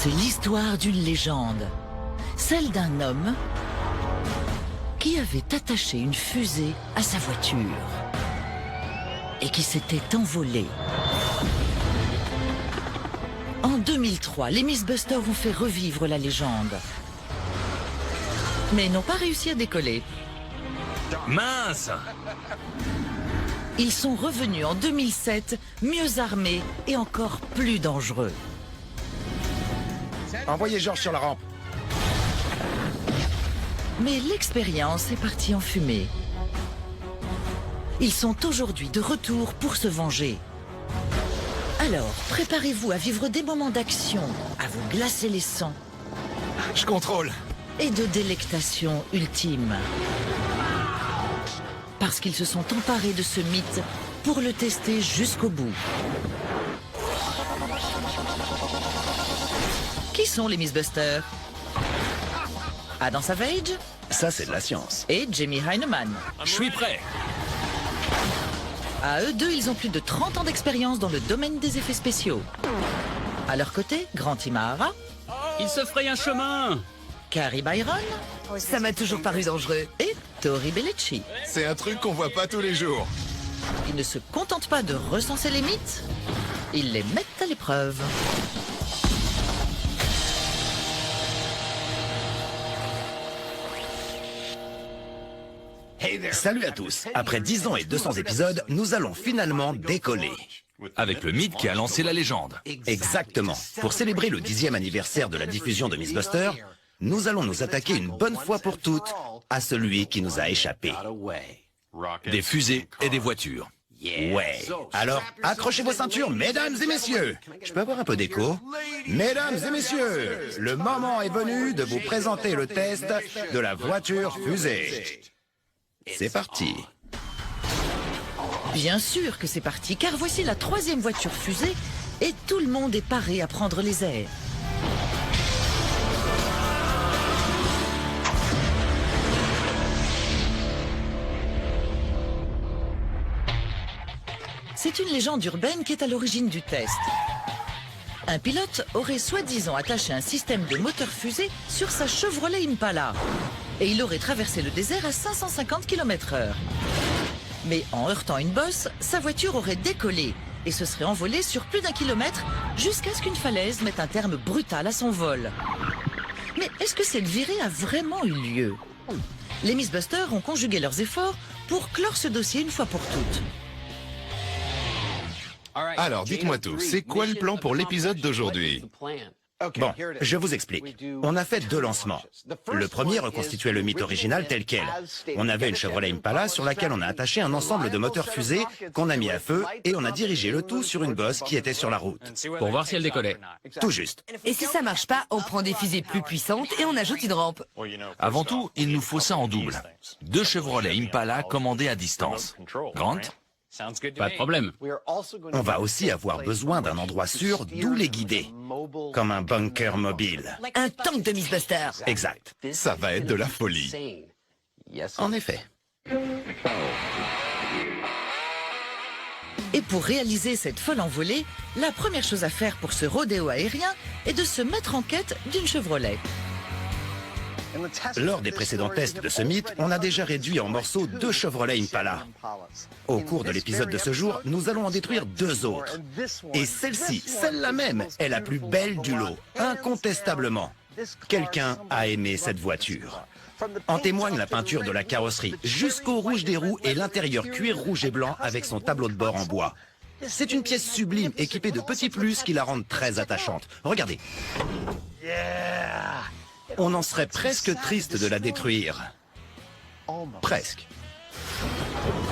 C'est l'histoire d'une légende, celle d'un homme qui avait attaché une fusée à sa voiture et qui s'était envolé. En 2003, les Mythbusters ont fait revivre la légende, mais n'ont pas réussi à décoller. Mince! Ils sont revenus en 2007, mieux armés et encore plus dangereux. Envoyez Georges sur la rampe. Mais l'expérience est partie en fumée. Ils sont aujourd'hui de retour pour se venger. Alors, préparez-vous à vivre des moments d'action, à vous glacer les sangs Je contrôle. et de délectation ultime. Parce qu'ils se sont emparés de ce mythe pour le tester jusqu'au bout. Qui sont les Mythbusters? Adam Savage Ça, c'est de la science. et Jamie Hyneman. Je suis prêt. À eux deux, ils ont plus de 30 ans d'expérience dans le domaine des effets spéciaux. À leur côté, Grant Imahara, Il se fraye un chemin. Carrie Byron Ça m'a toujours paru dangereux. et Tori Bellucci. C'est un truc qu'on voit pas tous les jours. Ils ne se contentent pas de recenser les mythes, ils les mettent à l'épreuve. Salut à tous. Après 10 ans et 200 épisodes, nous allons finalement décoller. Avec le mythe qui a lancé la légende. Exactement. Pour célébrer le 10e anniversaire de la diffusion de Mythbusters, nous allons nous attaquer une bonne fois pour toutes à celui qui nous a échappé. Des fusées et des voitures. Ouais. Alors, accrochez vos ceintures, mesdames et messieurs. Je peux avoir un peu d'écho? Mesdames et messieurs, le moment est venu de vous présenter le test de la voiture fusée. C'est parti. Bien sûr que c'est parti, car voici la 3e voiture fusée et tout le monde est paré à prendre les airs. C'est une légende urbaine qui est à l'origine du test. Un pilote aurait soi-disant attaché un système de moteur fusée sur sa Chevrolet Impala et il aurait traversé le désert à 550 km/h. Mais en heurtant une bosse, sa voiture aurait décollé et se serait envolée sur plus d'1 kilomètre jusqu'à ce qu'une falaise mette un terme brutal à son vol. Mais est-ce que cette virée a vraiment eu lieu? Les Mythbusters ont conjugué leurs efforts pour clore ce dossier une fois pour toutes. Alors, dites-moi tout, c'est quoi le plan pour l'épisode d'aujourd'hui? Bon, je vous explique. On a fait 2 lancements. Le premier reconstituait le mythe original tel quel. On avait une Chevrolet Impala sur laquelle on a attaché un ensemble de moteurs fusées qu'on a mis à feu et on a dirigé le tout sur une bosse qui était sur la route. Pour voir si elle décollait. Tout juste. Et si ça marche pas, on prend des fusées plus puissantes et on ajoute une rampe. Avant tout, il nous faut ça en double. 2 Chevrolet Impala commandés à distance. Grant? Pas de problème. On va aussi avoir besoin d'un endroit sûr d'où les guider. Comme un bunker mobile. Un tank de Mythbusters. Exact. Ça va être de la folie. En effet. Et pour réaliser cette folle envolée, la première chose à faire pour ce rodéo aérien est de se mettre en quête d'une Chevrolet. Lors des précédents tests de ce mythe, on a déjà réduit en morceaux 2 Chevrolet Impala. Au cours de l'épisode de ce jour, nous allons en détruire 2 autres. Et celle-ci, celle-là même, est la plus belle du lot, incontestablement. Quelqu'un a aimé cette voiture. En témoigne la peinture de la carrosserie, jusqu'au rouge des roues et l'intérieur cuir rouge et blanc avec son tableau de bord en bois. C'est une pièce sublime équipée de petits plus qui la rendent très attachante. Regardez. On en serait presque triste de la détruire. Presque.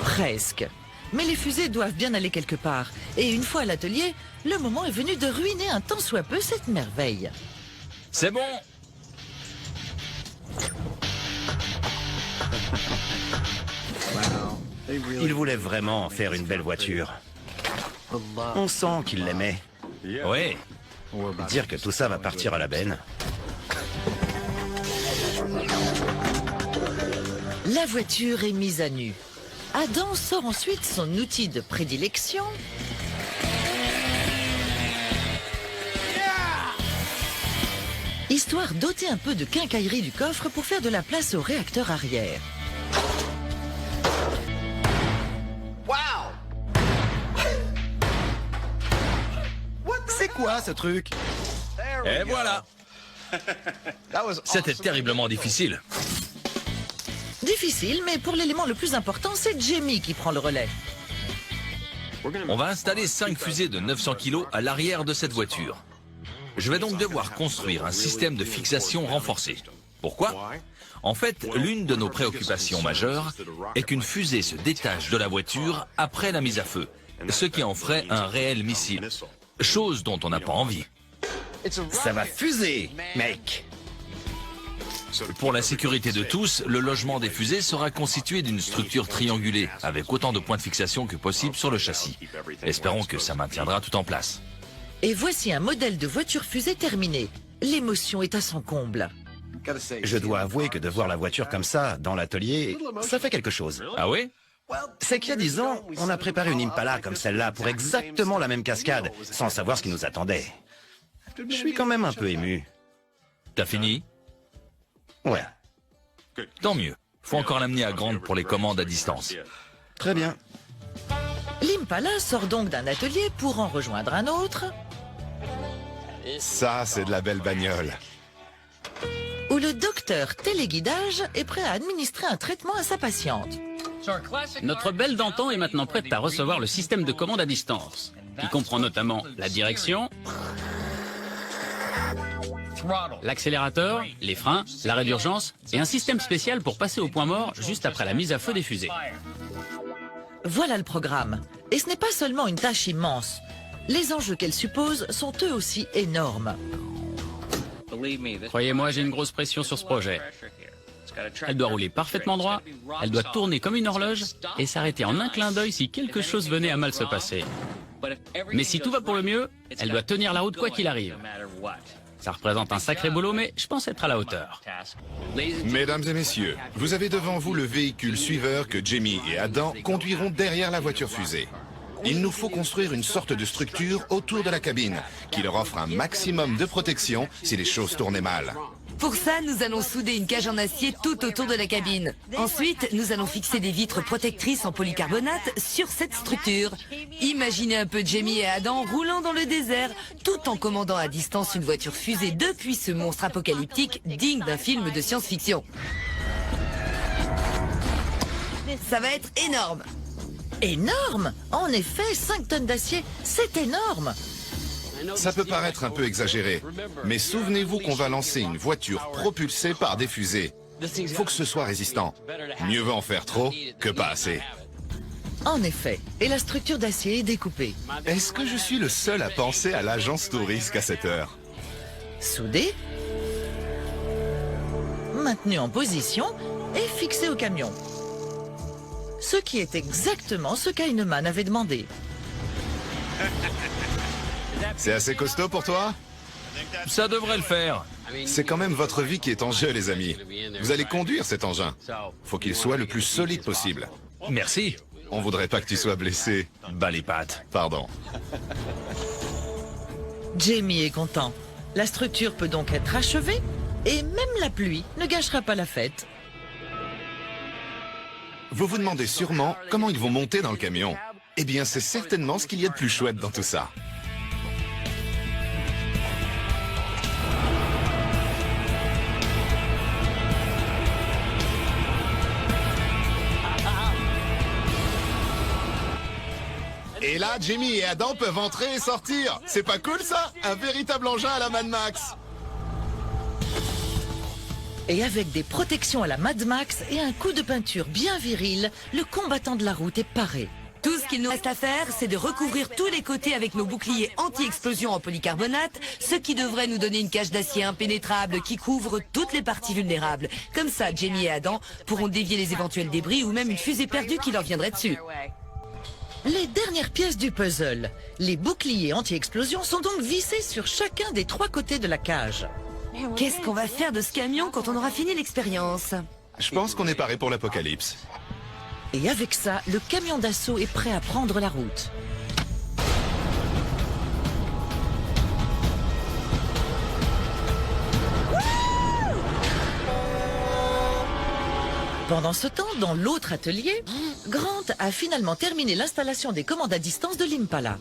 Presque. Mais les fusées doivent bien aller quelque part. Et une fois à l'atelier, le moment est venu de ruiner un tant soit peu cette merveille. C'est bon. Il voulait vraiment faire une belle voiture. On sent qu'il l'aimait. Ouais. Dire que tout ça va partir à la benne. La voiture est mise à nu. Adam sort ensuite son outil de prédilection. histoire d'ôter un peu de quincaillerie du coffre pour faire de la place au réacteur arrière. C'est quoi ce truc? Et voilà. C'était terriblement difficile. Difficile, mais pour l'élément le plus important, c'est Jamie qui prend le relais. On va installer 5 fusées de 900 kg à l'arrière de cette voiture. Je vais donc devoir construire un système de fixation renforcé. Pourquoi? En fait, l'une de nos préoccupations majeures est qu'une fusée se détache de la voiture après la mise à feu, ce qui en ferait un réel missile, chose dont on n'a pas envie. Ça va fuser, mec. Pour la sécurité de tous, le logement des fusées sera constitué d'une structure triangulée, avec autant de points de fixation que possible sur le châssis. Espérons que ça maintiendra tout en place. Et voici un modèle de voiture fusée terminé. L'émotion est à son comble. Je dois avouer que de voir la voiture comme ça, dans l'atelier, ça fait quelque chose. Ah oui? C'est qu'il y a 10 ans, on a préparé une Impala comme celle-là pour exactement la même cascade, sans savoir ce qui nous attendait. Je suis quand même un peu ému. T'as fini? Ouais, Tant mieux. Faut encore l'amener à Grande pour les commandes à distance. très bien. L'Impala sort donc d'un atelier pour en rejoindre un autre, Ça, c'est de la belle bagnole. où le docteur téléguidage est prêt à administrer un traitement à sa patiente. Notre belle d'antan est maintenant prête à recevoir le système de commande à distance, qui comprend notamment la direction, l'accélérateur, les freins, l'arrêt d'urgence et un système spécial pour passer au point mort juste après la mise à feu des fusées. Voilà le programme. Et ce n'est pas seulement une tâche immense. Les enjeux qu'elle suppose sont eux aussi énormes. Croyez-moi, j'ai une grosse pression sur ce projet. Elle doit rouler parfaitement droit, elle doit tourner comme une horloge et s'arrêter en un clin d'œil si quelque chose venait à mal se passer. Mais si tout va pour le mieux, elle doit tenir la route quoi qu'il arrive. Ça représente un sacré boulot, mais je pense être à la hauteur. Mesdames et messieurs, vous avez devant vous le véhicule suiveur que Jamie et Adam conduiront derrière la voiture fusée. Il nous faut construire une sorte de structure autour de la cabine, qui leur offre un maximum de protection si les choses tournaient mal. Pour ça, nous allons souder une cage en acier tout autour de la cabine. Ensuite, nous allons fixer des vitres protectrices en polycarbonate sur cette structure. Imaginez un peu Jamie et Adam roulant dans le désert, tout en commandant à distance une voiture fusée depuis ce monstre apocalyptique digne d'un film de science-fiction. Ça va être énorme. Énorme! En effet, 5 tonnes d'acier, c'est énorme! Ça peut paraître un peu exagéré, mais souvenez-vous qu'on va lancer une voiture propulsée par des fusées. Faut que ce soit résistant. Mieux vaut en faire trop que pas assez. En effet, et la structure d'acier est découpée. Est-ce que je suis le seul à penser à l'agence Tourisque à cette heure? Soudée, maintenue en position et fixée au camion. Ce qui est exactement ce qu'Heinemann avait demandé. C'est assez costaud pour toi? Ça devrait le faire. C'est quand même votre vie qui est en jeu, les amis. Vous allez conduire cet engin. Faut qu'il soit le plus solide possible. Merci. On voudrait pas que tu sois blessé. Bas les pattes. Pardon. Jamie est content. La structure peut donc être achevée et même la pluie ne gâchera pas la fête. Vous vous demandez sûrement comment ils vont monter dans le camion. Eh bien, c'est certainement ce qu'il y a de plus chouette dans tout ça. Et là, Jamie et Adam peuvent entrer et sortir. C'est pas cool ça? Un véritable engin à la Mad Max. Et avec des protections à la Mad Max et un coup de peinture bien viril, le combattant de la route est paré. Tout ce qu'il nous reste à faire, c'est de recouvrir tous les côtés avec nos boucliers anti-explosion en polycarbonate, ce qui devrait nous donner une cage d'acier impénétrable qui couvre toutes les parties vulnérables. Comme ça, Jamie et Adam pourront dévier les éventuels débris ou même une fusée perdue qui leur viendrait dessus. Les dernières pièces du puzzle. Les boucliers anti-explosion sont donc vissés sur chacun des 3 côtés de la cage. Qu'est-ce qu'on va faire de ce camion quand on aura fini l'expérience? Je pense qu'on est paré pour l'apocalypse. Et avec ça, le camion d'assaut est prêt à prendre la route. Pendant ce temps, dans l'autre atelier, Grant a finalement terminé l'installation des commandes à distance de l'Impala.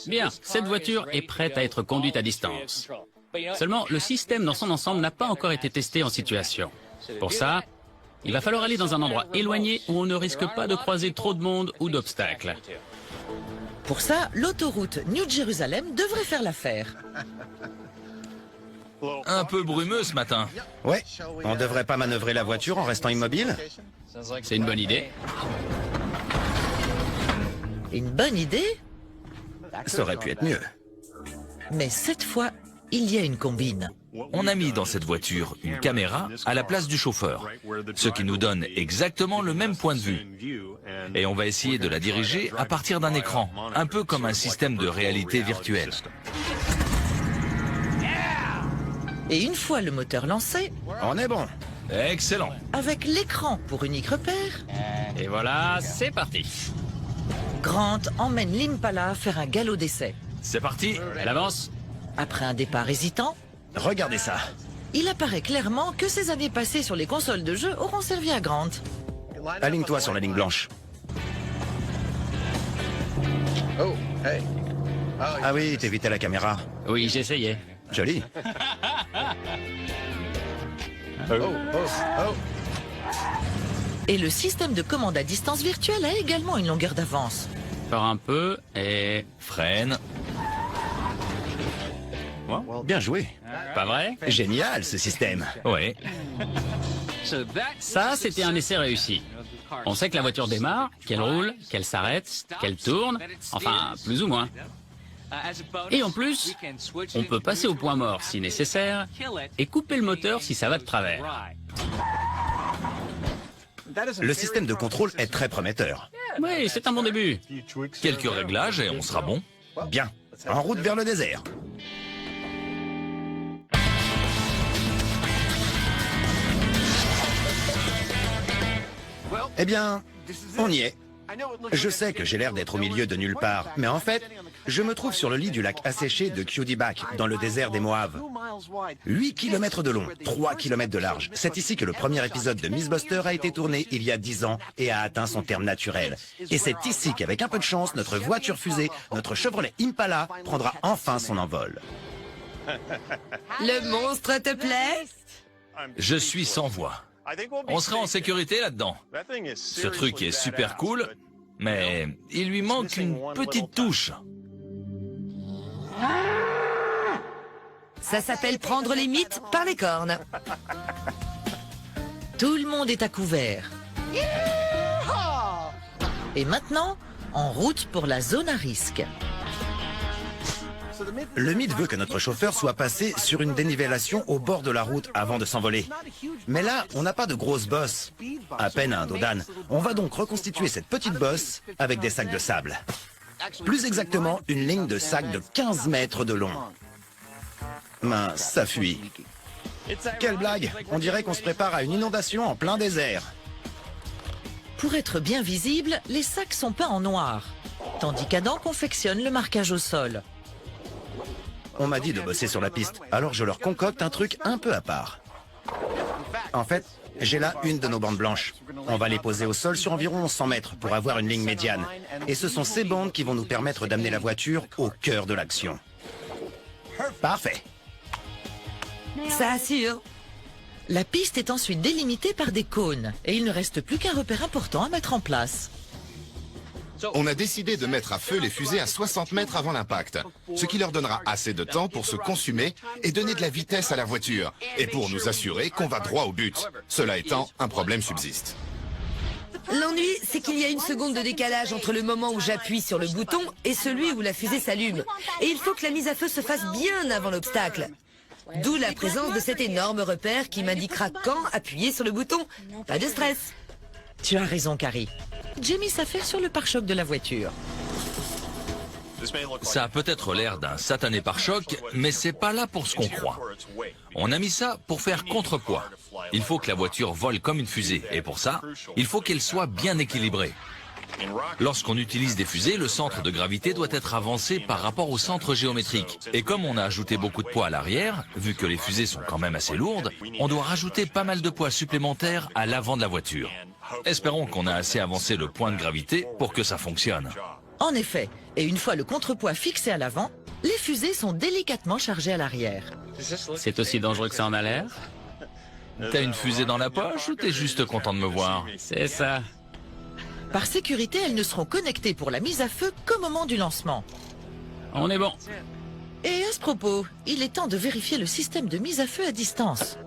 Bien, cette voiture est prête à être conduite à distance. Seulement, le système dans son ensemble n'a pas encore été testé en situation. Pour ça, il va falloir aller dans un endroit éloigné où on ne risque pas de croiser trop de monde ou d'obstacles. Pour ça, l'autoroute New Jerusalem devrait faire l'affaire. Un peu brumeux ce matin. Ouais, on devrait pas manœuvrer la voiture en restant immobile? C'est une bonne idée. Une bonne idée, Ça aurait pu être mieux. mais cette fois, il y a une combine. On a mis dans cette voiture une caméra à la place du chauffeur, ce qui nous donne exactement le même point de vue. Et on va essayer de la diriger à partir d'un écran, un peu comme un système de réalité virtuelle. Et une fois le moteur lancé, On est bon. Excellent. avec l'écran pour unique repère, Et voilà, c'est parti. Grant emmène l'Impala faire un galop d'essai. C'est parti. Elle avance. Après un départ hésitant, Regardez ça. il apparaît clairement que ces années passées sur les consoles de jeu auront servi à Grant. Aligne-toi sur la ligne blanche. Ah oui, t'évitais la caméra. Oui, j'essayais. Joli. Et le système de commande à distance virtuelle a également une longueur d'avance. Encore un peu et... Freine. Bien joué. Pas vrai? Génial, ce système. Ouais. Ça, c'était un essai réussi. On sait que la voiture démarre, qu'elle roule, qu'elle s'arrête, qu'elle tourne, enfin, plus ou moins. Et en plus, on peut passer au point mort si nécessaire et couper le moteur si ça va de travers. Le système de contrôle est très prometteur. Oui, c'est un bon début. Quelques réglages et on sera bon. Bien. En route vers le désert. Eh bien, on y est. Je sais que j'ai l'air d'être au milieu de nulle part, mais en fait, je me trouve sur le lit du lac asséché de Quoddy-Bac, dans le désert des Moaves. 8 km de long, 3 km de large. C'est ici que le premier épisode de Mythbusters a été tourné il y a 10 ans et a atteint son terme naturel. Et c'est ici qu'avec un peu de chance, notre voiture fusée, notre Chevrolet Impala, prendra enfin son envol. Le monstre te plaît? Je suis sans voix. On sera en sécurité là-dedans. Ce truc est super cool, mais il lui manque une petite touche. Ça s'appelle prendre les mythes par les cornes. Tout le monde est à couvert. Et maintenant, en route pour la zone à risque. Le mythe veut que notre chauffeur soit passé sur une dénivellation au bord de la route avant de s'envoler. Mais là, on n'a pas de grosse bosse. À peine un dos d'âne. On va donc reconstituer cette petite bosse avec des sacs de sable. Plus exactement, une ligne de sacs de 15 mètres de long. Mince, ça fuit. Quelle blague! On dirait qu'on se prépare à une inondation en plein désert. Pour être bien visible, les sacs sont peints en noir, tandis qu'Adam confectionne le marquage au sol. On m'a dit de bosser sur la piste, alors je leur concocte un truc un peu à part. En fait, j'ai là une de nos bandes blanches. On va les poser au sol sur environ 100 mètres pour avoir une ligne médiane. Et ce sont ces bandes qui vont nous permettre d'amener la voiture au cœur de l'action. Parfait. Ça assure. La piste est ensuite délimitée par des cônes, et il ne reste plus qu'un repère important à mettre en place. On a décidé de mettre à feu les fusées à 60 mètres avant l'impact, ce qui leur donnera assez de temps pour se consumer et donner de la vitesse à la voiture, et pour nous assurer qu'on va droit au but. Cela étant, un problème subsiste. L'ennui, c'est qu'il y a une seconde de décalage entre le moment où j'appuie sur le bouton et celui où la fusée s'allume. Et il faut que la mise à feu se fasse bien avant l'obstacle. D'où la présence de cet énorme repère qui m'indiquera quand appuyer sur le bouton. Pas de stress. Tu as raison, Carrie. Jamie s'affaire sur le pare-choc de la voiture. Ça a peut-être l'air d'un satané pare-choc, mais c'est pas là pour ce qu'on croit. On a mis ça pour faire contrepoids. Il faut que la voiture vole comme une fusée, et pour ça, il faut qu'elle soit bien équilibrée. Lorsqu'on utilise des fusées, le centre de gravité doit être avancé par rapport au centre géométrique. Et comme on a ajouté beaucoup de poids à l'arrière, vu que les fusées sont quand même assez lourdes, on doit rajouter pas mal de poids supplémentaires à l'avant de la voiture. Espérons qu'on a assez avancé le point de gravité pour que ça fonctionne. En effet, et une fois le contrepoids fixé à l'avant, les fusées sont délicatement chargées à l'arrière. C'est aussi dangereux que ça en a l'air. T'as une fusée dans la poche ou t'es juste content de me voir? C'est ça. Par sécurité, elles ne seront connectées pour la mise à feu qu'au moment du lancement. On est bon. Et à ce propos, il est temps de vérifier le système de mise à feu à distance.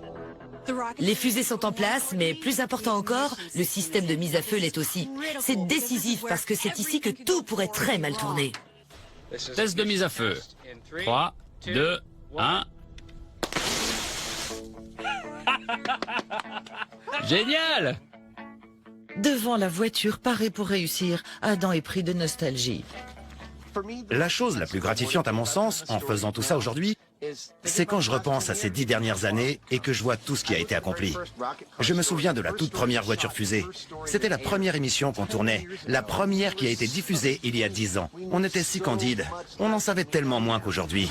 Les fusées sont en place, mais plus important encore, le système de mise à feu l'est aussi. C'est décisif parce que c'est ici que tout pourrait très mal tourner. Test de mise à feu. 3, 2, 1. Génial! Devant la voiture parée pour réussir, Adam est pris de nostalgie. La chose la plus gratifiante à mon sens, en faisant tout ça aujourd'hui, c'est quand je repense à ces 10 dernières années et que je vois tout ce qui a été accompli. Je me souviens de la toute première voiture fusée. C'était la première émission qu'on tournait, la première qui a été diffusée il y a 10 ans. On était si candides, on en savait tellement moins qu'aujourd'hui.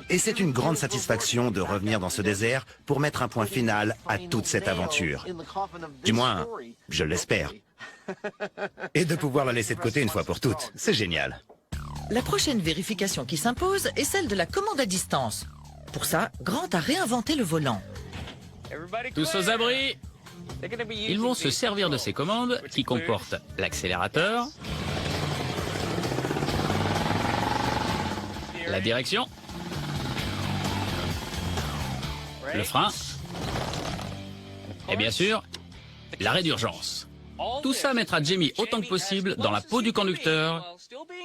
Et c'est une grande satisfaction de revenir dans ce désert pour mettre un point final à toute cette aventure. Du moins, je l'espère. Et de pouvoir la laisser de côté une fois pour toutes, c'est génial. La prochaine vérification qui s'impose est celle de la commande à distance. Pour ça, Grant a réinventé le volant. Tous aux abris. Ils vont se servir de ces commandes qui comportent l'accélérateur, la direction, le frein et bien sûr l'arrêt d'urgence. Tout ça mettra Jamie autant que possible dans la peau du conducteur,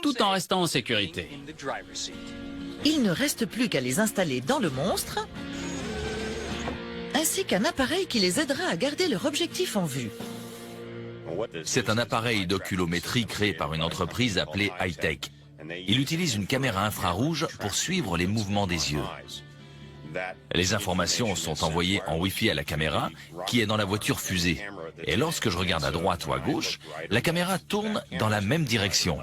tout en restant en sécurité. Il ne reste plus qu'à les installer dans le monstre, ainsi qu'un appareil qui les aidera à garder leur objectif en vue. C'est un appareil d'oculométrie créé par une entreprise appelée Hi-Tech. Il utilise une caméra infrarouge pour suivre les mouvements des yeux. Les informations sont envoyées en Wi-Fi à la caméra, qui est dans la voiture fusée. Et lorsque je regarde à droite ou à gauche, la caméra tourne dans la même direction.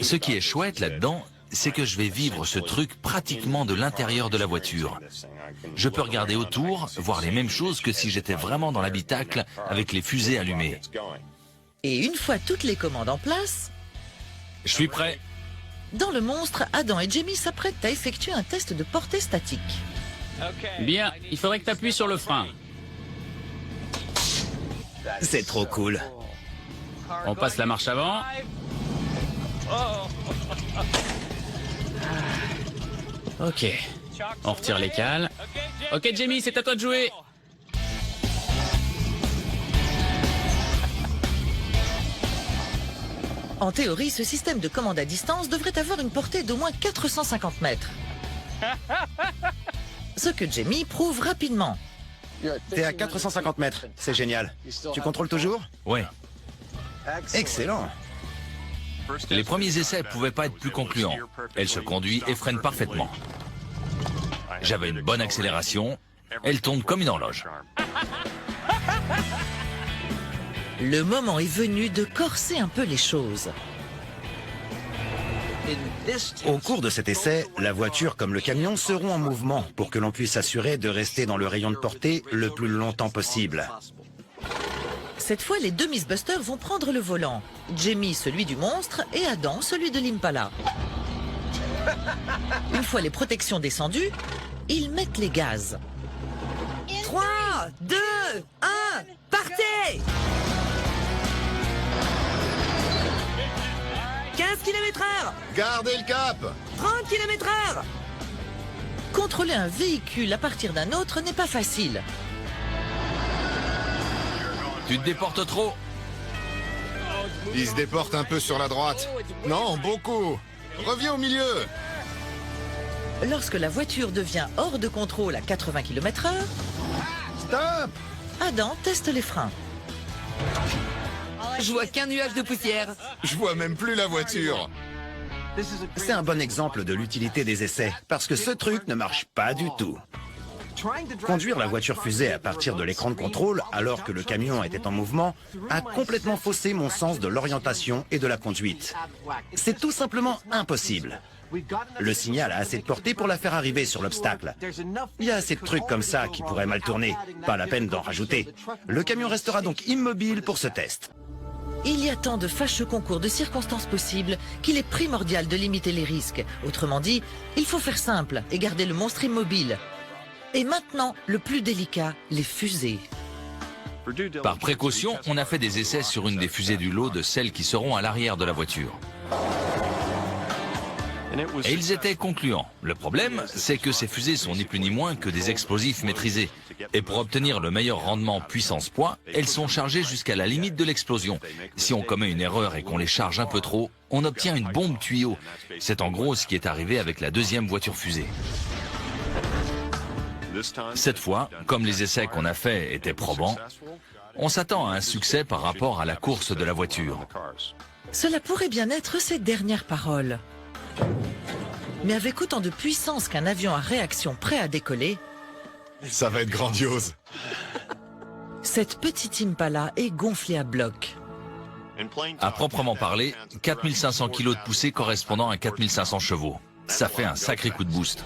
Ce qui est chouette là-dedans, c'est que je vais vivre ce truc pratiquement de l'intérieur de la voiture. Je peux regarder autour, voir les mêmes choses que si j'étais vraiment dans l'habitacle avec les fusées allumées. Et une fois toutes les commandes en place, Je suis prêt. dans le monstre, Adam et Jamie s'apprêtent à effectuer un test de portée statique. Bien, il faudrait que tu appuies sur le frein. C'est trop cool. On passe la marche avant. Ok. On retire les cales. Ok, Jamie, c'est à toi de jouer. En théorie, ce système de commande à distance devrait avoir une portée d'au moins 450 mètres. Ce que Jamie prouve rapidement. T'es à 450 mètres, c'est génial. Tu contrôles toujours? Ouais. Excellent. Les premiers essais pouvaient pas être plus concluants. Elle se conduit et freine parfaitement. J'avais une bonne accélération. Elle tourne comme une horloge. Le moment est venu de corser un peu les choses. Au cours de cet essai, la voiture comme le camion seront en mouvement pour que l'on puisse s'assurer de rester dans le rayon de portée le plus longtemps possible. Cette fois, les deux Mythbusters vont prendre le volant. Jamie, celui du monstre, et Adam, celui de l'Impala. Une fois les protections descendues, ils mettent les gaz. 3, 2, 1, partez! 15 km/h, Gardez le cap! 30 km/h. Contrôler un véhicule à partir d'un autre n'est pas facile. Tu te déportes trop. Il se déporte un peu sur la droite. Non, beaucoup. Reviens au milieu. Lorsque la voiture devient hors de contrôle à 80 km/h, Stop! Adam teste les freins. Je vois qu'un nuage de poussière. Je vois même plus la voiture. C'est un bon exemple de l'utilité des essais, parce que ce truc ne marche pas du tout. Conduire la voiture fusée à partir de l'écran de contrôle, alors que le camion était en mouvement, a complètement faussé mon sens de l'orientation et de la conduite. C'est tout simplement impossible. Le signal a assez de portée pour la faire arriver sur l'obstacle. Il y a assez de trucs comme ça qui pourraient mal tourner. Pas la peine d'en rajouter. Le camion restera donc immobile pour ce test. Il y a tant de fâcheux concours de circonstances possibles qu'il est primordial de limiter les risques. Autrement dit, il faut faire simple et garder le monstre immobile. Et maintenant, le plus délicat, les fusées. Par précaution, on a fait des essais sur une des fusées du lot de celles qui seront à l'arrière de la voiture. Et ils étaient concluants. Le problème, c'est que ces fusées sont ni plus ni moins que des explosifs maîtrisés. Et pour obtenir le meilleur rendement puissance-poids, elles sont chargées jusqu'à la limite de l'explosion. Si on commet une erreur et qu'on les charge un peu trop, on obtient une bombe tuyau. C'est en gros ce qui est arrivé avec la deuxième voiture fusée. Cette fois, comme les essais qu'on a faits étaient probants, on s'attend à un succès par rapport à la course de la voiture. Cela pourrait bien être ses dernières paroles. Mais avec autant de puissance qu'un avion à réaction prêt à décoller, Ça va être grandiose. cette petite Impala est gonflée à bloc. À proprement parler, 4500 kg de poussée correspondant à 4500 chevaux. Ça fait un sacré coup de boost.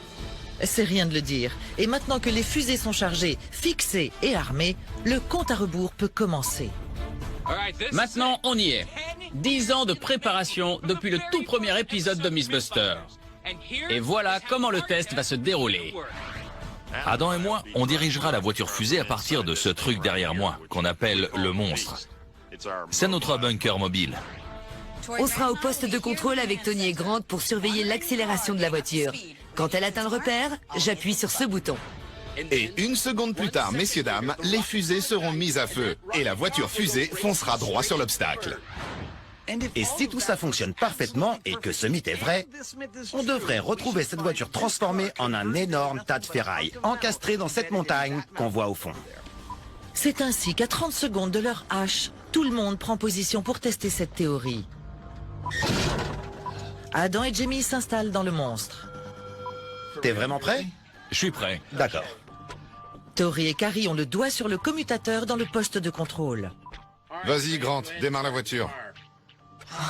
C'est rien de le dire. Et maintenant que les fusées sont chargées, fixées et armées, le compte à rebours peut commencer. Maintenant, on y est. 10 ans de préparation depuis le tout premier épisode de Mythbuster. Et voilà comment le test va se dérouler. Adam et moi, on dirigera la voiture fusée à partir de ce truc derrière moi, qu'on appelle le monstre. C'est notre bunker mobile. On sera au poste de contrôle avec Tony et Grant pour surveiller l'accélération de la voiture. Quand elle atteint le repère, j'appuie sur ce bouton. Et une seconde plus tard, messieurs, dames, les fusées seront mises à feu. Et la voiture fusée foncera droit sur l'obstacle. Et si tout ça fonctionne parfaitement et que ce mythe est vrai, on devrait retrouver cette voiture transformée en un énorme tas de ferraille encastré dans cette montagne qu'on voit au fond. C'est ainsi qu'à 30 secondes de leur hache, tout le monde prend position pour tester cette théorie. Adam et Jamie s'installent dans le monstre. T'es vraiment prêt? Je suis prêt. D'accord. Tori et Carrie ont le doigt sur le commutateur dans le poste de contrôle. Vas-y, Grant, démarre la voiture.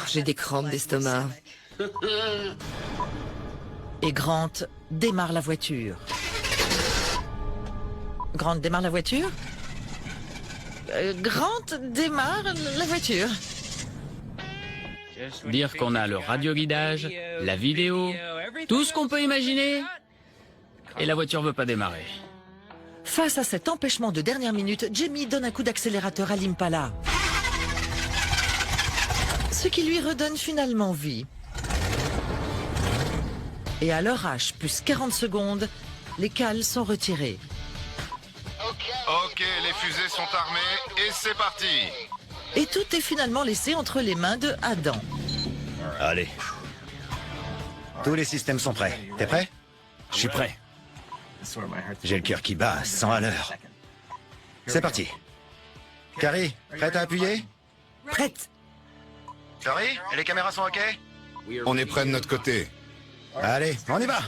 J'ai des crampes d'estomac. Et Grant démarre la voiture. Grant démarre la voiture? Grant démarre la voiture. Dire qu'on a le radioguidage, la vidéo, tout ce qu'on peut imaginer. Et la voiture veut pas démarrer. Face à cet empêchement de dernière minute, Jamie donne un coup d'accélérateur à l'Impala. Ce qui lui redonne finalement vie. Et à leur hache, plus 40 secondes, les cales sont retirées. Ok, les fusées sont armées et c'est parti. Et tout est finalement laissé entre les mains de Adam. Allez. Tous les systèmes sont prêts. T'es prêt? Je suis prêt. J'ai le cœur qui bat à 100 à l'heure. C'est parti. Carrie, prête à appuyer? Prête. Tori, et les caméras sont OK? On est prêts de notre côté. Allez, on y va.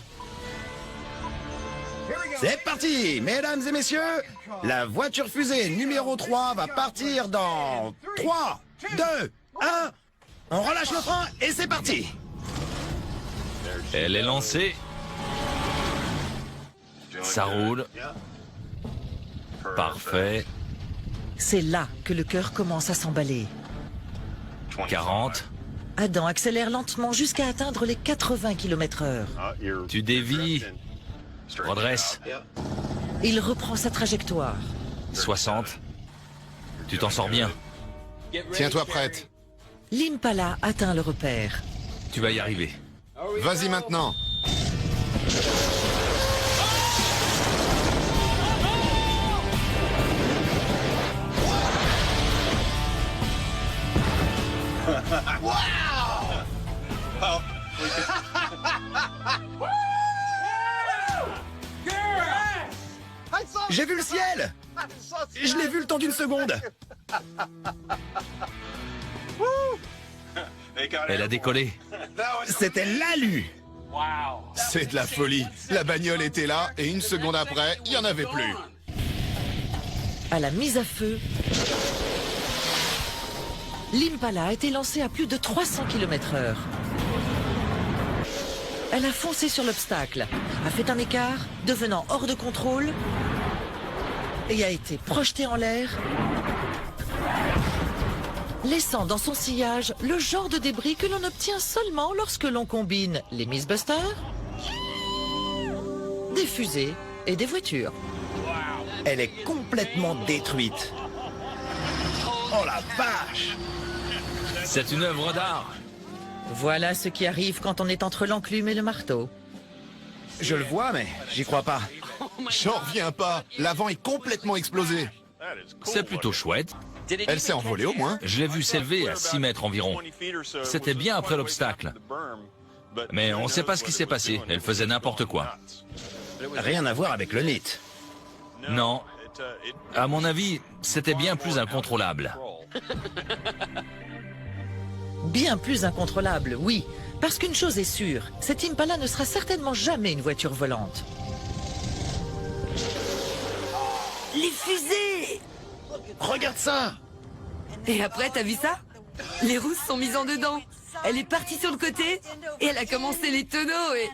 C'est parti, mesdames et messieurs. La voiture fusée numéro 3 va partir dans 3, 2, 1. On relâche le frein et c'est parti. Elle est lancée. Ça roule. Parfait. C'est là que le cœur commence à s'emballer. 40. Adam accélère lentement jusqu'à atteindre les 80 km/h. Tu dévis. Redresse. Il reprend sa trajectoire. 60. Tu t'en sors bien. Tiens-toi prête. L'Impala atteint le repère. Tu vas y arriver. Vas-y maintenant. J'ai vu le ciel. Je l'ai vu le temps d'une seconde. Elle a décollé. C'était l'alu. C'est de la folie. La bagnole était là et une seconde après, il n'y en avait plus. À la mise à feu, l'Impala a été lancée à plus de 300 km/h. Elle a foncé sur l'obstacle, a fait un écart, devenant hors de contrôle, et a été projetée en l'air, laissant dans son sillage le genre de débris que l'on obtient seulement lorsque l'on combine les Mythbusters, des fusées et des voitures. Elle est complètement détruite. Oh la vache! C'est une œuvre d'art. Voilà ce qui arrive quand on est entre l'enclume et le marteau. Je le vois, mais j'y crois pas. J'en reviens pas. L'avant est complètement explosé. C'est plutôt chouette. Elle s'est envolée au moins. Je l'ai vue s'élever à 6 mètres environ. C'était bien après l'obstacle. Mais on ne sait pas ce qui s'est passé. Elle faisait n'importe quoi. Rien à voir avec le NIT. Non. À mon avis, c'était bien plus incontrôlable. Bien plus incontrôlable, oui. Parce qu'une chose est sûre, cette Impala ne sera certainement jamais une voiture volante. Les fusées! Regarde ça! Et après, t'as vu ça? Les roues se sont mises en dedans. Elle est partie sur le côté et elle a commencé les tonneaux et...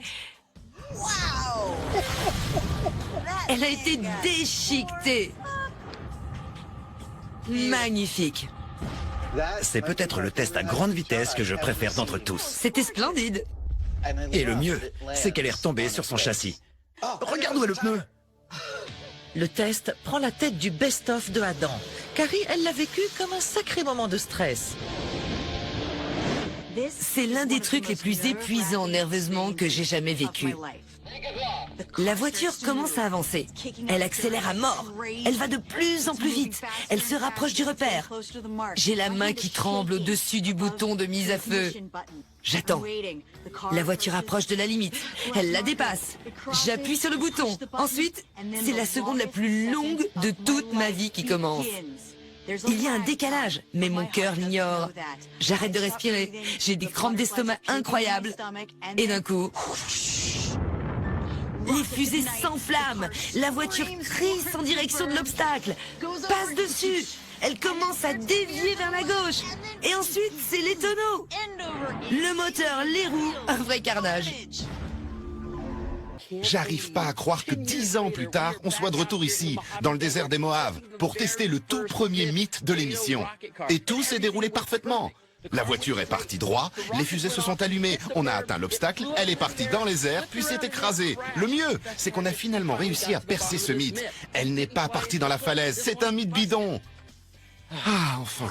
Elle a été déchiquetée. Magnifique. C'est peut-être le test à grande vitesse que je préfère d'entre tous. C'était splendide. Et le mieux, c'est qu'elle est retombée sur son châssis. Regarde où est le pneu! Le test prend la tête du best-of de Adam. Carrie, elle l'a vécu comme un sacré moment de stress. C'est l'un des trucs les plus épuisants nerveusement que j'ai jamais vécu. La voiture commence à avancer. Elle accélère à mort. Elle va de plus en plus vite. Elle se rapproche du repère. J'ai la main qui tremble au-dessus du bouton de mise à feu. J'attends. La voiture approche de la limite. Elle la dépasse. J'appuie sur le bouton. Ensuite, c'est la seconde la plus longue de toute ma vie qui commence. Il y a un décalage, mais mon cœur l'ignore. J'arrête de respirer. J'ai des crampes d'estomac incroyables. Et d'un coup... Les fusées s'enflamment. La voiture crisse en direction de l'obstacle. Passe dessus. Elle commence à dévier vers la gauche. Et ensuite, c'est les tonneaux. Le moteur, les roues, un vrai carnage. J'arrive pas à croire que 10 ans plus tard, on soit de retour ici, dans le désert des Moaves, pour tester le tout premier mythe de l'émission. Et tout s'est déroulé parfaitement. La voiture est partie droit, les fusées se sont allumées, on a atteint l'obstacle, elle est partie dans les airs, puis s'est écrasée. Le mieux, c'est qu'on a finalement réussi à percer ce mythe. Elle n'est pas partie dans la falaise, c'est un mythe bidon. Ah, enfin.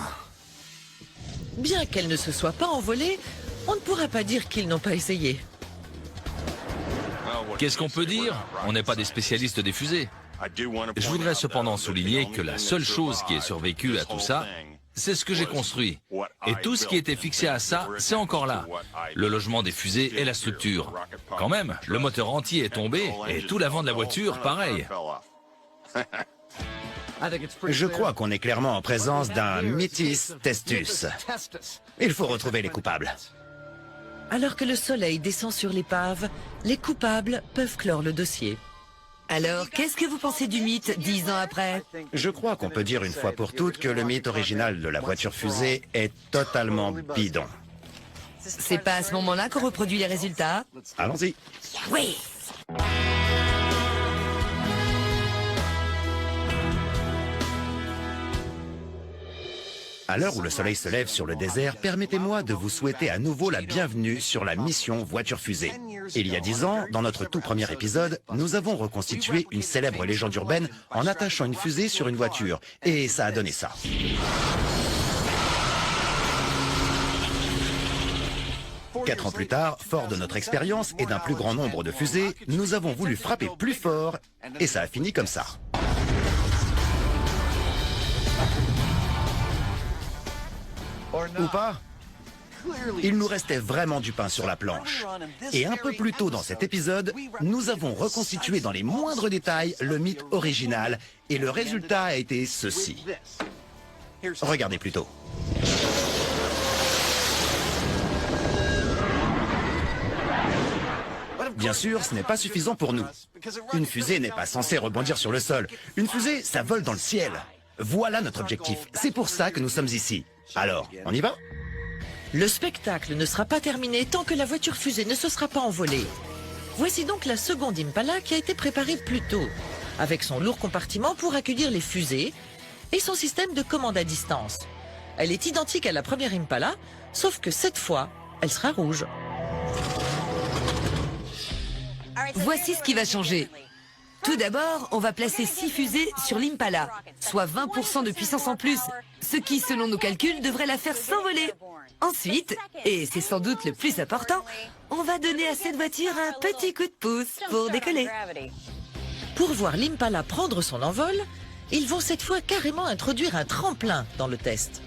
Bien qu'elle ne se soit pas envolée, on ne pourra pas dire qu'ils n'ont pas essayé. Qu'est-ce qu'on peut dire? On n'est pas des spécialistes des fusées. Je voudrais cependant souligner que la seule chose qui ait survécu à tout ça, c'est ce que j'ai construit. Et tout ce qui était fixé à ça, c'est encore là. Le logement des fusées et la structure. Quand même, le moteur entier est tombé et tout l'avant de la voiture, pareil. Je crois qu'on est clairement en présence d'un Mythis Testus. Il faut retrouver les coupables. Alors que le soleil descend sur l'épave, les coupables peuvent clore le dossier. Alors, qu'est-ce que vous pensez du mythe 10 ans après? Je crois qu'on peut dire une fois pour toutes que le mythe original de la voiture fusée est totalement bidon. C'est pas à ce moment-là qu'on reproduit les résultats? Allons-y. Oui! À l'heure où le soleil se lève sur le désert, permettez-moi de vous souhaiter à nouveau la bienvenue sur la mission Voiture Fusée. Il y a 10 ans, dans notre tout premier épisode, nous avons reconstitué une célèbre légende urbaine en attachant une fusée sur une voiture. Et ça a donné ça. Quatre ans plus tard, fort de notre expérience et d'un plus grand nombre de fusées, nous avons voulu frapper plus fort et ça a fini comme ça. Ou pas? Il nous restait vraiment du pain sur la planche. Et un peu plus tôt dans cet épisode, nous avons reconstitué dans les moindres détails le mythe original et le résultat a été ceci. Regardez plutôt. Bien sûr, ce n'est pas suffisant pour nous. Une fusée n'est pas censée rebondir sur le sol. Une fusée, ça vole dans le ciel. Voilà notre objectif. C'est pour ça que nous sommes ici. Alors, on y va? Le spectacle ne sera pas terminé tant que la voiture fusée ne se sera pas envolée. Voici donc la seconde Impala qui a été préparée plus tôt, avec son lourd compartiment pour accueillir les fusées et son système de commande à distance. Elle est identique à la première Impala, sauf que cette fois, elle sera rouge. Voici ce qui va changer. Tout d'abord, on va placer 6 fusées sur l'Impala, soit 20% de puissance en plus, ce qui, selon nos calculs, devrait la faire s'envoler. Ensuite, et c'est sans doute le plus important, on va donner à cette voiture un petit coup de pouce pour décoller. Pour voir l'Impala prendre son envol, ils vont cette fois carrément introduire un tremplin dans le test.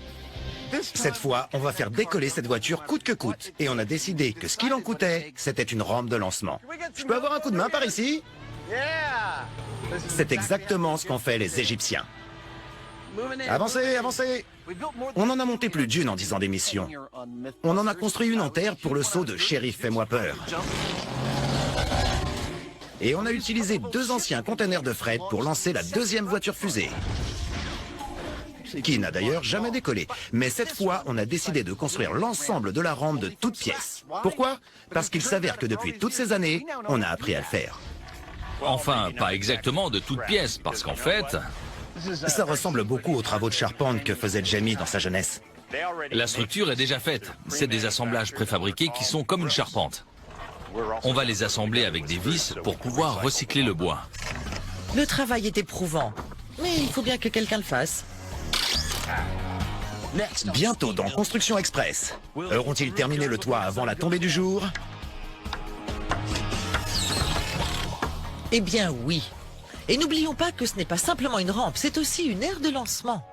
Cette fois, on va faire décoller cette voiture coûte que coûte. Et on a décidé que ce qu'il en coûtait, c'était une rampe de lancement. Je peux avoir un coup de main par ici? C'est exactement ce qu'ont fait les Égyptiens. Avancez, avancez! On en a monté plus d'une en 10 ans d'émission. On en a construit une en terre pour le saut de Shérif Fais-moi peur. Et on a utilisé 2 anciens containers de fret pour lancer la deuxième voiture fusée, qui n'a d'ailleurs jamais décollé. Mais cette fois, on a décidé de construire l'ensemble de la rampe de toutes pièces. Pourquoi? Parce qu'il s'avère que depuis toutes ces années, on a appris à le faire. Enfin, pas exactement de toutes pièces, parce qu'en fait, Ça ressemble beaucoup aux travaux de charpente que faisait Jamie dans sa jeunesse. la structure est déjà faite. C'est des assemblages préfabriqués qui sont comme une charpente. On va les assembler avec des vis pour pouvoir recycler le bois. Le travail est éprouvant, mais il faut bien que quelqu'un le fasse. Bientôt dans Construction Express. Auront-ils terminé le toit avant la tombée du jour? Eh bien oui. Et n'oublions pas que ce n'est pas simplement une rampe, c'est aussi une aire de lancement.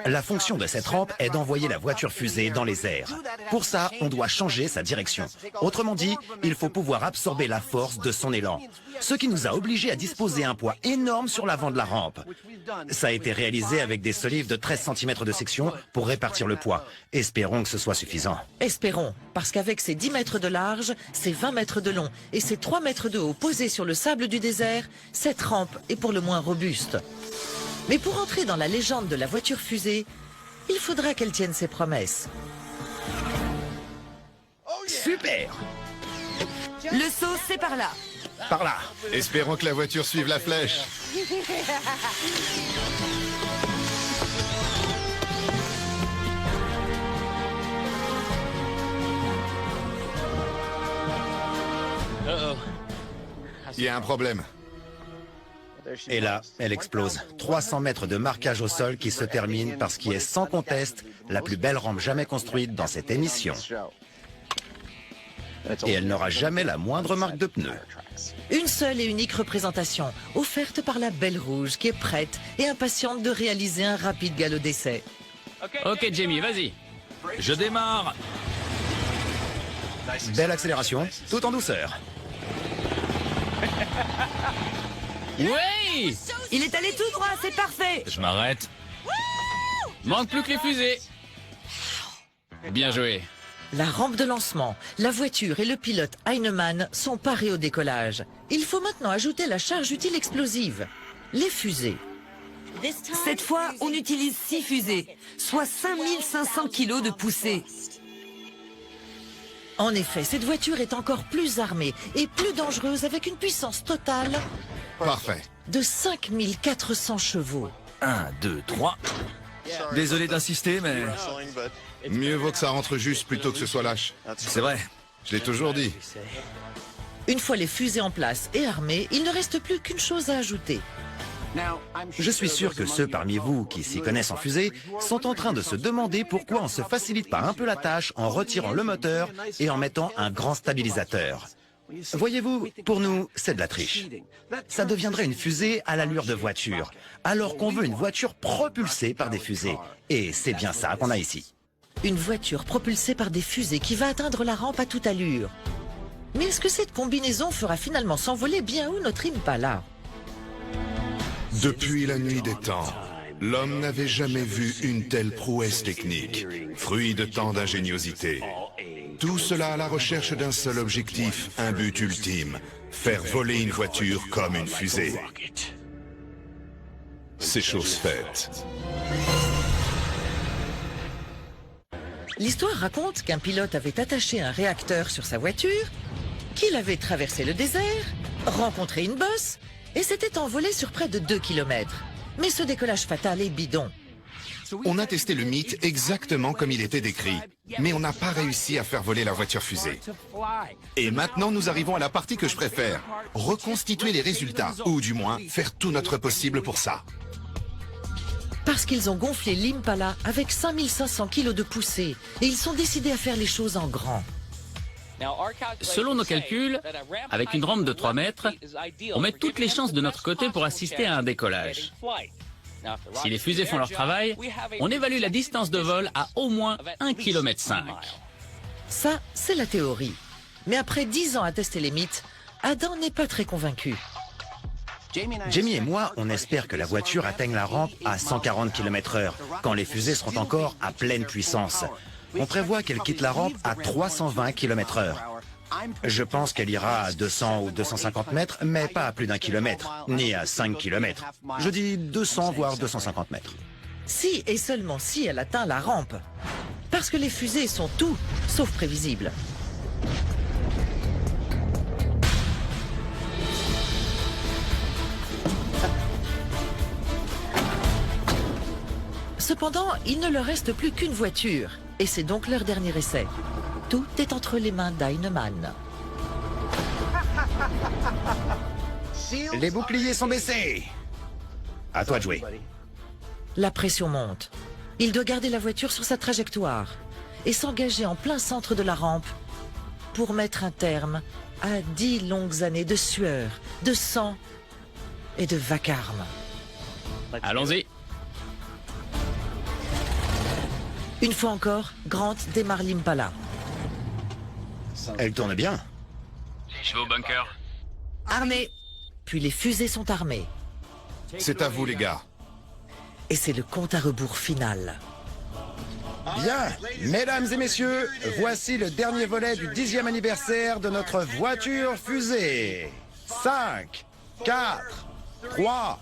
La fonction de cette rampe est d'envoyer la voiture fusée dans les airs. Pour ça, on doit changer sa direction. Autrement dit, il faut pouvoir absorber la force de son élan. Ce qui nous a obligés à disposer un poids énorme sur l'avant de la rampe. Ça a été réalisé avec des solives de 13 cm de section pour répartir le poids. Espérons que ce soit suffisant. Espérons, parce qu'avec ses 10 mètres de large, ses 20 mètres de long et ses 3 mètres de haut posés sur le sable du désert, cette rampe est pour le moins robuste. Mais pour entrer dans la légende de la voiture fusée, il faudra qu'elle tienne ses promesses. Super! Le saut, c'est par là. Par là. Espérons que la voiture suive la flèche. Il y a un problème. Et là, elle explose. 300 mètres de marquage au sol qui se termine par ce qui est sans conteste la plus belle rampe jamais construite dans cette émission. Et elle n'aura jamais la moindre marque de pneu. Une seule et unique représentation, offerte par la Belle Rouge qui est prête et impatiente de réaliser un rapide galop d'essai. Ok Jamie, vas-y. Je démarre. Belle accélération, tout en douceur. Oui! Il est allé tout droit, c'est parfait. Je m'arrête. Manque plus que les fusées. Bien joué. La rampe de lancement, la voiture et le pilote Heinemann sont parés au décollage. Il faut maintenant ajouter la charge utile explosive, les fusées. Cette fois, on utilise 6 fusées, soit 5500 kilos de poussée. En effet, cette voiture est encore plus armée et plus dangereuse avec une puissance totale Parfait. de 5400 chevaux. 1, 2, 3. Désolé d'insister, mais Mieux vaut que ça rentre juste plutôt que ce soit lâche. c'est vrai. Je l'ai toujours dit. Une fois les fusées en place et armées, il ne reste plus qu'une chose à ajouter. Je suis sûr que ceux parmi vous qui s'y connaissent en fusée sont en train de se demander pourquoi on ne se facilite pas un peu la tâche en retirant le moteur et en mettant un grand stabilisateur. Voyez-vous, pour nous, c'est de la triche. Ça deviendrait une fusée à l'allure de voiture, alors qu'on veut une voiture propulsée par des fusées. Et c'est bien ça qu'on a ici. Une voiture propulsée par des fusées qui va atteindre la rampe à toute allure. Mais est-ce que cette combinaison fera finalement s'envoler bien haut notre Impala? Depuis la nuit des temps, l'homme n'avait jamais vu une telle prouesse technique, fruit de tant d'ingéniosité. Tout cela à la recherche d'un seul objectif, un but ultime. Faire voler une voiture comme une fusée. C'est chose faite. L'histoire raconte qu'un pilote avait attaché un réacteur sur sa voiture, qu'il avait traversé le désert, rencontré une bosse et s'était envolé sur près de 2 km. Mais ce décollage fatal est bidon. On a testé le mythe exactement comme il était décrit, mais on n'a pas réussi à faire voler la voiture fusée. Et maintenant, nous arrivons à la partie que je préfère. Reconstituer les résultats, ou du moins, faire tout notre possible pour ça. Parce qu'ils ont gonflé l'Impala avec 5500 kg de poussée et ils sont décidés à faire les choses en grand. Selon nos calculs, avec une rampe de 3 mètres, on met toutes les chances de notre côté pour assister à un décollage. Si les fusées font leur travail, on évalue la distance de vol à au moins 1,5 km. Ça, c'est la théorie. Mais après 10 ans à tester les mythes, Adam n'est pas très convaincu. Jamie et moi, on espère que la voiture atteigne la rampe à 140 km/h, quand les fusées seront encore à pleine puissance. On prévoit qu'elle quitte la rampe à 320 km/h. Je pense qu'elle ira à 200 ou 250 mètres, mais pas à plus d'1 kilomètre, ni à 5 km. Je dis 200 voire 250 mètres. Si et seulement si elle atteint la rampe. Parce que les fusées sont tout sauf prévisibles. Cependant, il ne leur reste plus qu'une voiture, et c'est donc leur dernier essai. Tout est entre les mains d'Heinemann. Les boucliers sont baissés. À toi de jouer. La pression monte. Il doit garder la voiture sur sa trajectoire et s'engager en plein centre de la rampe pour mettre un terme à 10 longues années de sueur, de sang et de vacarme. Allons-y. Une fois encore, Grant démarre l'Impala. Elle tourne bien. Je vais au bunker. Armé. Puis les fusées sont armées. C'est à vous, les gars. Et c'est le compte à rebours final. Bien, mesdames et messieurs, voici le dernier volet du 10e anniversaire de notre voiture fusée. 5, 4, 3,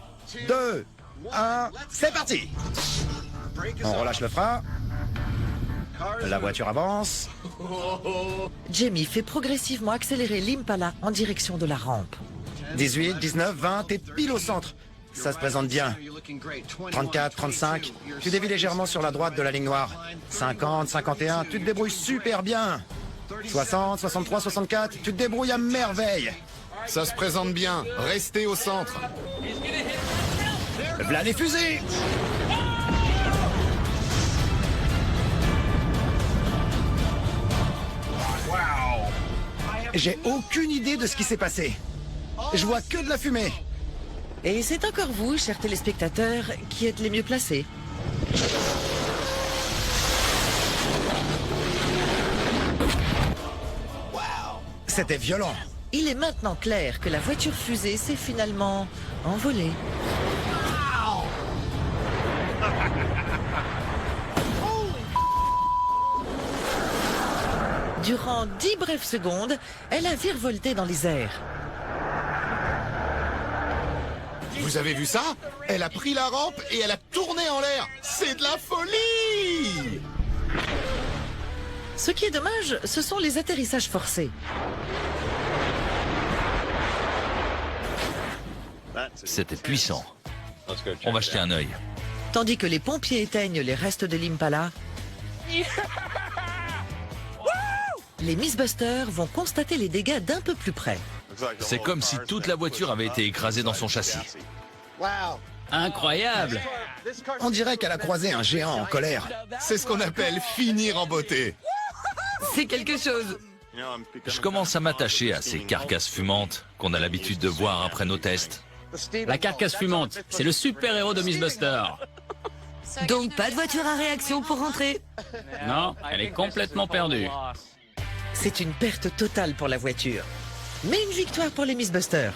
2, 1, c'est parti! On relâche le frein. La voiture avance. Jamie fait progressivement accélérer l'Impala en direction de la rampe. 18, 19, 20, t'es pile au centre. Ça se présente bien. 34, 35, tu dévies légèrement sur la droite de la ligne noire. 50, 51, tu te débrouilles super bien. 60, 63, 64, tu te débrouilles à merveille. Ça se présente bien. Restez au centre. V'là les fusées! J'ai aucune idée de ce qui s'est passé. Je vois que de la fumée. Et c'est encore vous, chers téléspectateurs, qui êtes les mieux placés. C'était violent. Il est maintenant clair que la voiture fusée s'est finalement envolée. Durant 10 brèves secondes, elle a virevolté dans les airs. Vous avez vu ça? Elle a pris la rampe et elle a tourné en l'air. C'est de la folie! Ce qui est dommage, ce sont les atterrissages forcés. C'était puissant. On va jeter un œil. Tandis que les pompiers éteignent les restes de l'Impala, les Mythbusters vont constater les dégâts d'un peu plus près. C'est comme si toute la voiture avait été écrasée dans son châssis. Incroyable. On dirait qu'elle a croisé un géant en colère. C'est ce qu'on appelle finir en beauté. C'est quelque chose. Je commence à m'attacher à ces carcasses fumantes qu'on a l'habitude de voir après nos tests. La carcasse fumante, c'est le super-héros de Mythbuster. Donc pas de voiture à réaction pour rentrer. Non, elle est complètement perdue. C'est une perte totale pour la voiture. Mais une victoire pour les Mythbusters.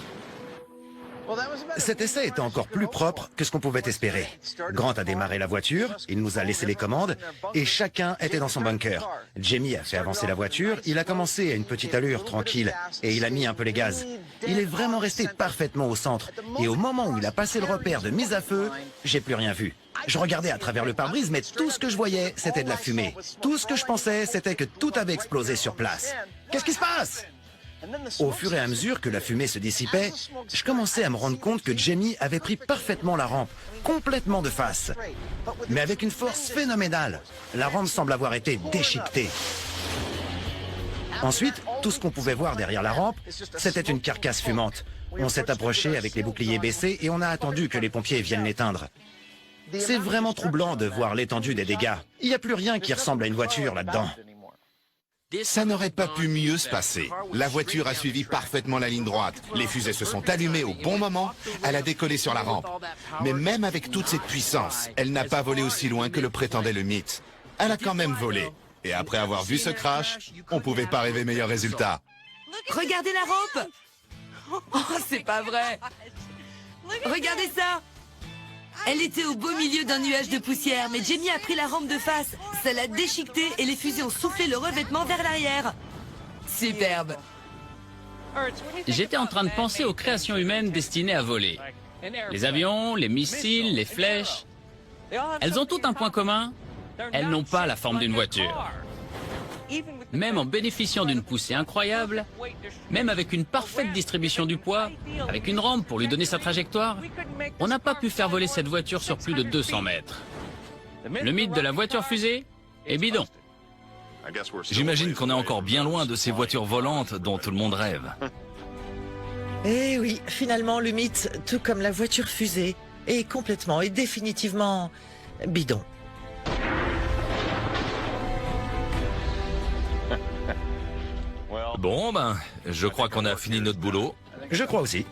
Cet essai était encore plus propre que ce qu'on pouvait espérer. Grant a démarré la voiture, il nous a laissé les commandes, et chacun était dans son bunker. Jamie a fait avancer la voiture, il a commencé à une petite allure tranquille, et il a mis un peu les gaz. Il est vraiment resté parfaitement au centre, et au moment où il a passé le repère de mise à feu, j'ai plus rien vu. Je regardais à travers le pare-brise, mais tout ce que je voyais, c'était de la fumée. Tout ce que je pensais, c'était que tout avait explosé sur place. Qu'est-ce qui se passe ? Au fur et à mesure que la fumée se dissipait, je commençais à me rendre compte que Jamie avait pris parfaitement la rampe, complètement de face. Mais avec une force phénoménale, la rampe semble avoir été déchiquetée. Ensuite, tout ce qu'on pouvait voir derrière la rampe, c'était une carcasse fumante. On s'est approché avec les boucliers baissés et on a attendu que les pompiers viennent l'éteindre. C'est vraiment troublant de voir l'étendue des dégâts. Il n'y a plus rien qui ressemble à une voiture là-dedans. Ça n'aurait pas pu mieux se passer. La voiture a suivi parfaitement la ligne droite. Les fusées se sont allumées au bon moment. Elle a décollé sur la rampe. Mais même avec toute cette puissance, elle n'a pas volé aussi loin que le prétendait le mythe. Elle a quand même volé. Et après avoir vu ce crash, on pouvait pas rêver meilleur résultat. Regardez la rampe. Oh, c'est pas vrai. Regardez ça. Elle était au beau milieu d'un nuage de poussière, mais Jamie a pris la rampe de face. Ça l'a déchiquetée et les fusées ont soufflé le revêtement vers l'arrière. Superbe. J'étais en train de penser aux créations humaines destinées à voler. Les avions, les missiles, les flèches. Elles ont toutes un point commun. Elles n'ont pas la forme d'une voiture. Même en bénéficiant d'une poussée incroyable, même avec une parfaite distribution du poids, avec une rampe pour lui donner sa trajectoire, on n'a pas pu faire voler cette voiture sur plus de 200 mètres. Le mythe de la voiture fusée est bidon. J'imagine qu'on est encore bien loin de ces voitures volantes dont tout le monde rêve. Eh oui, finalement, le mythe, tout comme la voiture fusée, est complètement et définitivement bidon. Bon, ben, je crois qu'on a fini notre boulot. Je crois aussi.